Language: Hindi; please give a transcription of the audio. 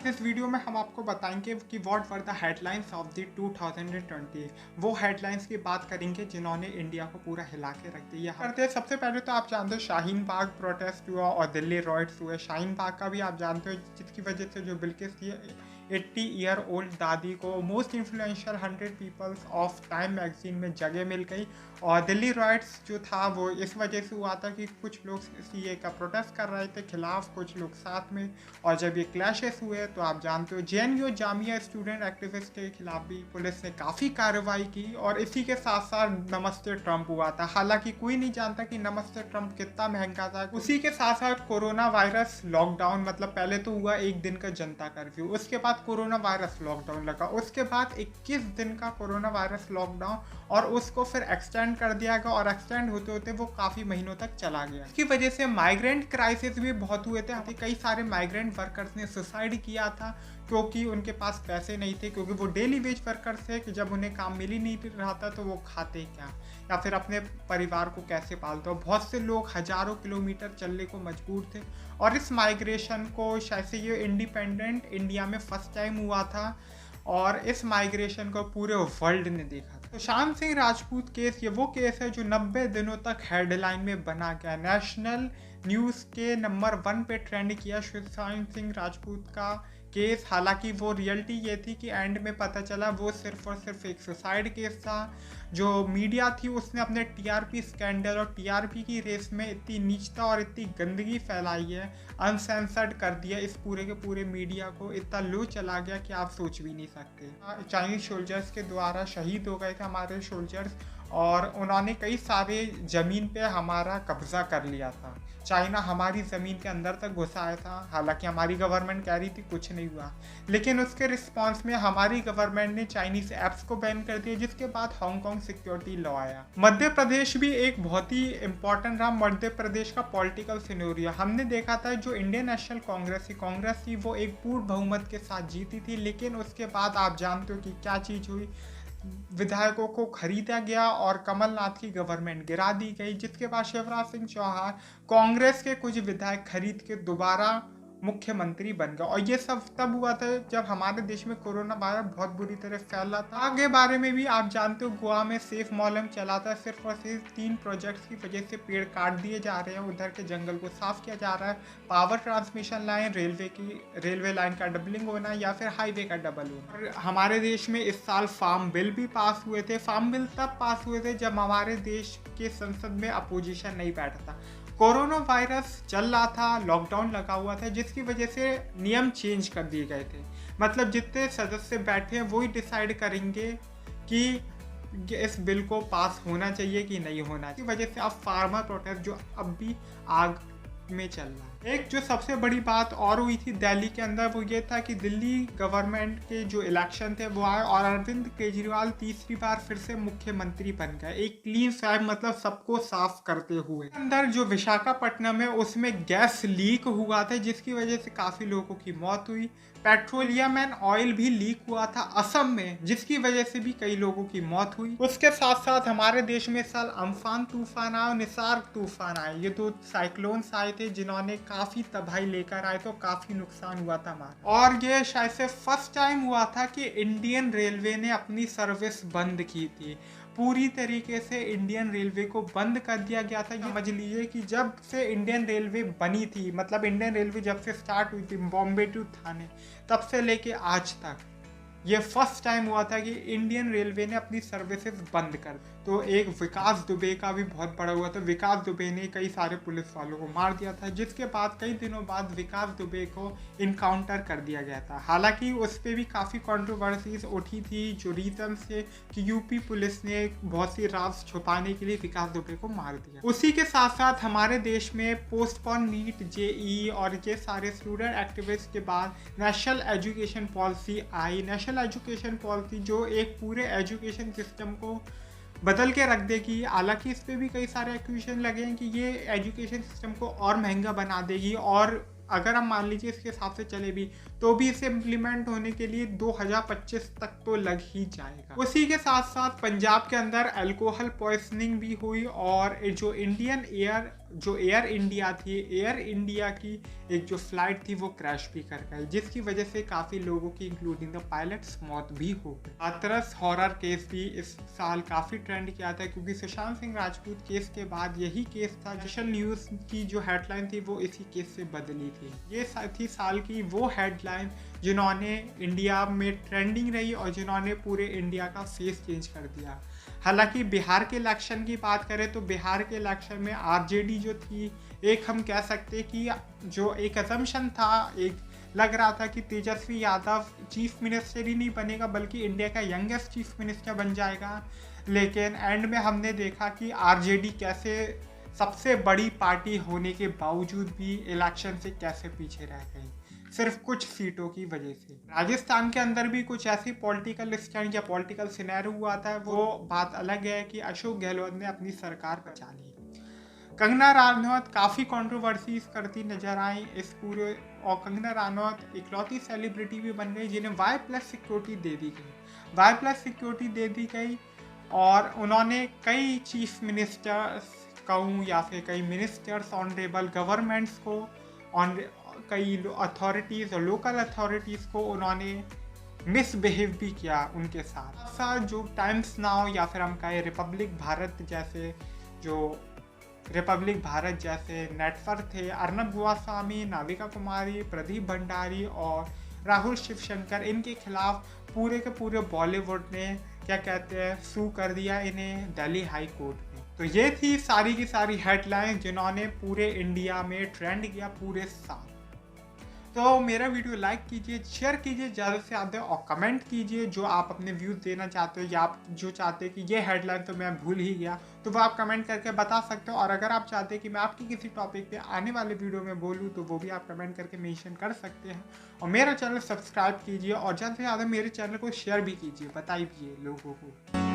इस वीडियो में हम आपको बताएंगे कि what were the headlines of the 2020। वो हेडलाइंस की बात करेंगे जिन्होंने इंडिया को पूरा हिला के रख दिया करते हैं। सबसे पहले तो आप जानते हो शाहीन बाग प्रोटेस्ट हुआ और दिल्ली रॉयट्स हुए। शाहीन बाग का भी आप जानते हो जिसकी वजह से जो बिल्किस थी 80 ईयर ओल्ड दादी को most influential 100 peoples of Time magazine में जगह मिल गई। और दिल्ली रॉयट्स जो था वो इस वजह से हुआ था कि कुछ लोग सीए का प्रोटेस्ट कर रहे थे खिलाफ, कुछ लोग साथ में। और जब ये क्लैशेस हुए तो आप जानते हो जेएनयू जामिया स्टूडेंट एक्टिविस्ट के खिलाफ भी पुलिस ने काफ़ी कार्रवाई की। और इसी के साथ साथ नमस्ते ट्रंप हुआ था। हालांकि कोई नहीं जानता कि नमस्ते ट्रंप कितना महंगा था। उसी के साथ साथ कोरोना वायरस लॉकडाउन, मतलब पहले तो हुआ एक दिन का जनता कर्फ्यू, उसके बाद कोरोना वायरस लॉकडाउन लगा, उसके बाद 21 दिन का कोरोना वायरस लॉकडाउन और उसको फिर एक्सटेंड कर दिया गया। और एक्सटेंड होते होते वो काफ़ी महीनों तक चला गया। इसकी वजह से माइग्रेंट क्राइसिस भी बहुत हुए थे। कई सारे माइग्रेंट वर्कर्स ने सुसाइड किया था क्योंकि उनके पास पैसे नहीं थे, क्योंकि वो डेली वेज वर्कर्स थे कि जब उन्हें काम मिल ही नहीं रहा था तो वो खाते क्या या फिर अपने परिवार को कैसे पालते हो। बहुत से लोग हजारों किलोमीटर चलने को मजबूर थे। और इस माइग्रेशन को शायद से ये इंडिपेंडेंट इंडिया में फर्स्ट टाइम हुआ था और इस माइग्रेशन को पूरे वर्ल्ड ने देखा था। सुशांत सिंह राजपूत केस, ये वो केस है जो 90 दिनों तक हेडलाइन में बना गया, नेशनल न्यूज़ के नंबर 1 पे ट्रेंड किया सुशांत सिंह राजपूत का केस। हालांकि वो रियलिटी ये थी कि एंड में पता चला वो सिर्फ और सिर्फ एक सुसाइड केस था। जो मीडिया थी उसने अपने टीआरपी स्कैंडल और टीआरपी की रेस में इतनी नीचता और इतनी गंदगी फैलाई है, अनसेंसर्ड कर दिया इस पूरे के पूरे मीडिया को, इतना लो चला गया कि आप सोच भी नहीं सकते। चाइनीज सोल्जर्स के द्वारा शहीद हो गए थे हमारे सोल्जर्स और उन्होंने कई सारे ज़मीन पे हमारा कब्जा कर लिया था। चाइना हमारी ज़मीन के अंदर तक घुसा आया था। हालांकि हमारी गवर्नमेंट कह रही थी कुछ नहीं हुआ, लेकिन उसके रिस्पांस में हमारी गवर्नमेंट ने चाइनीज ऐप्स को बैन कर दिया, जिसके बाद हांगकांग सिक्योरिटी लॉ आया। मध्य प्रदेश भी एक बहुत ही इंपॉर्टेंट रहा। मध्य प्रदेश का पॉलिटिकल सिनेरियो हमने देखा था, जो इंडियन नेशनल कांग्रेस थी वो एक पूर्ण बहुमत के साथ जीती थी, लेकिन उसके बाद आप जानते हो कि क्या चीज़ हुई, विधायकों को खरीदा गया और कमलनाथ की गवर्नमेंट गिरा दी गई, जिसके बाद शिवराज सिंह चौहान कांग्रेस के कुछ विधायक खरीद के दोबारा मुख्यमंत्री बन गया। और ये सब तब हुआ था जब हमारे देश में कोरोना वायरस बहुत बुरी तरह फैल रहा था। आगे बारे में भी आप जानते हो, गोवा में सेफ मॉलम चला था, सिर्फ और सिर्फ 3 प्रोजेक्ट्स की वजह से पेड़ काट दिए जा रहे हैं, उधर के जंगल को साफ किया जा रहा है। Power transmission line, railway line का डबलिंग होना या फिर हाईवे का डबल होना। और हमारे देश में इस साल फार्म बिल भी पास हुए थे। फार्म बिल तब पास हुए थे जब हमारे देश के संसद में अपोजिशन नहीं बैठा था। कोरोना वायरस चल रहा था, लॉकडाउन लगा हुआ था, जिसकी वजह से नियम चेंज कर दिए गए थे। मतलब जितने सदस्य बैठे हैं वही डिसाइड करेंगे कि इस बिल को पास होना चाहिए कि नहीं होना। इसकी वजह से अब फार्मर प्रोटेस्ट जो अब भी आग में चल रहा है। एक जो सबसे बड़ी बात और हुई थी दिल्ली के अंदर वो ये था कि दिल्ली गवर्नमेंट के जो इलेक्शन थे वो आए और अरविंद केजरीवाल तीसरी बार फिर से मुख्यमंत्री बन गए, एक क्लीन स्वैप, मतलब सबको साफ करते हुए। अंदर जो विशाखापट्टनम है उसमें गैस लीक हुआ था, जिसकी वजह से काफी लोगों की मौत हुई। पेट्रोलियम एंड ऑयल भी लीक हुआ था असम में, जिसकी वजह से भी कई लोगों की मौत हुई। उसके साथ साथ हमारे देश में इस साल अम्फान तूफान आया और निसार तूफान आए। ये 2 साइक्लोन्स आए थे जिन्होंने काफी तबाही लेकर आए, तो काफी नुकसान हुआ था हमारा। और ये शायद से फर्स्ट टाइम हुआ था कि इंडियन रेलवे ने अपनी सर्विस बंद की थी। पूरी तरीके से इंडियन रेलवे को बंद कर दिया गया था। समझ लीजिए कि जब से इंडियन रेलवे बनी थी, मतलब इंडियन रेलवे जब से स्टार्ट हुई थी बॉम्बे टू थाने, तब से लेके आज तक ये फर्स्ट टाइम हुआ था कि इंडियन रेलवे ने अपनी सर्विसेज बंद कर दी। तो एक विकास दुबे का भी बहुत बड़ा हुआ था। विकास दुबे ने कई सारे पुलिस वालों को मार दिया था, जिसके बाद कई दिनों बाद विकास दुबे को इनकाउंटर कर दिया गया था। हालांकि उस पर भी काफ़ी कंट्रोवर्सीज उठी थी, जो रीजन से कि यूपी पुलिस ने बहुत सी राज छुपाने के लिए विकास दुबे को मार दिया। उसी के साथ साथ हमारे देश में पोस्टपोन नीट, जेई और ये सारे स्टूडेंट एक्टिविस्ट के बाद नेशनल एजुकेशन पॉलिसी आई। नेशनल एजुकेशन पॉलिसी जो एक पूरे एजुकेशन सिस्टम को बदल के रख देगी। हालांकि इस पे भी कई सारे एक्यूजेशन लगे हैं कि ये एजुकेशन सिस्टम को और महंगा बना देगी, और अगर हम मान लीजिए इसके हिसाब से चले भी तो भी इसे इम्प्लीमेंट होने के लिए 2025 तक तो लग ही जाएगा। उसी के साथ साथ पंजाब के अंदर अल्कोहल पॉइजनिंग भी हुई और जो इंडियन एयर जो एयर इंडिया थी, एयर इंडिया की एक जो फ्लाइट थी वो क्रैश भी कर गई, जिसकी वजह से काफ़ी लोगों की इंक्लूडिंग द पायलट्स मौत भी हो गई। हाथरस हॉरर केस भी इस साल काफ़ी ट्रेंड किया था, क्योंकि सुशांत सिंह राजपूत केस के बाद यही केस था। सोशल न्यूज़ की जो हेडलाइन थी वो इसी केस से बदली थी। ये थी साल की वो हेडलाइन जिन्होंने इंडिया में ट्रेंडिंग रही और जिन्होंने पूरे इंडिया का फेस चेंज कर दिया। हालांकि बिहार के इलेक्शन की बात करें तो बिहार के इलेक्शन में आरजेडी जो थी, एक हम कह सकते कि जो एक असम्पशन था, एक लग रहा था कि तेजस्वी यादव चीफ मिनिस्टर ही नहीं बनेगा बल्कि इंडिया का यंगेस्ट चीफ मिनिस्टर बन जाएगा। लेकिन एंड में हमने देखा कि आरजेडी कैसे सबसे बड़ी पार्टी होने के बावजूद भी इलेक्शन से कैसे पीछे रह गई, सिर्फ कुछ सीटों की वजह से। राजस्थान के अंदर भी कुछ ऐसी पॉलिटिकल स्टैंड या पॉलिटिकल सिनेरियो हुआ था, वो बात अलग है कि अशोक गहलोत ने अपनी सरकार बचा ली। कंगना रनौत काफ़ी कंट्रोवर्सीज करती नजर आई इस पूरे, और कंगना रनौत इकलौती सेलिब्रिटी भी बन गई जिन्हें Y+ सिक्योरिटी दे दी गई। Y+ सिक्योरिटी दे दी गई और उन्होंने कई चीफ मिनिस्टर्स कहूँ या फिर कई मिनिस्टर्स, ऑनरेबल गवर्नमेंट्स को, ऑन कई अथॉरिटीज़ और लोकल अथॉरिटीज़ को उन्होंने मिसबिहेव भी किया उनके साथ। जो टाइम्स नाउ या फिर हम कहें रिपब्लिक भारत जैसे नेटवर्क थे, अर्नब गोस्वामी, नाविका कुमारी, प्रदीप भंडारी और राहुल शिवशंकर, इनके खिलाफ पूरे के पूरे बॉलीवुड ने क्या कहते हैं सू कर दिया इन्हें दिल्ली हाई कोर्ट में। तो ये थी सारी की सारी हेडलाइन जिन्होंने पूरे इंडिया में ट्रेंड किया पूरे साल। तो मेरा वीडियो लाइक कीजिए, शेयर कीजिए ज़्यादा से ज़्यादा और कमेंट कीजिए जो आप अपने व्यूज़ देना चाहते हो, या आप जो चाहते हैं कि ये हेडलाइन तो मैं भूल ही गया, तो वो आप कमेंट करके बता सकते हो। और अगर आप चाहते हैं कि मैं आपकी किसी टॉपिक पे आने वाले वीडियो में बोलूँ तो वो भी आप कमेंट करके मेंशन कर सकते हैं। और मेरा चैनल सब्सक्राइब कीजिए और ज़्यादा से ज़्यादा मेरे चैनल को शेयर भी कीजिए, बताइए लोगों को।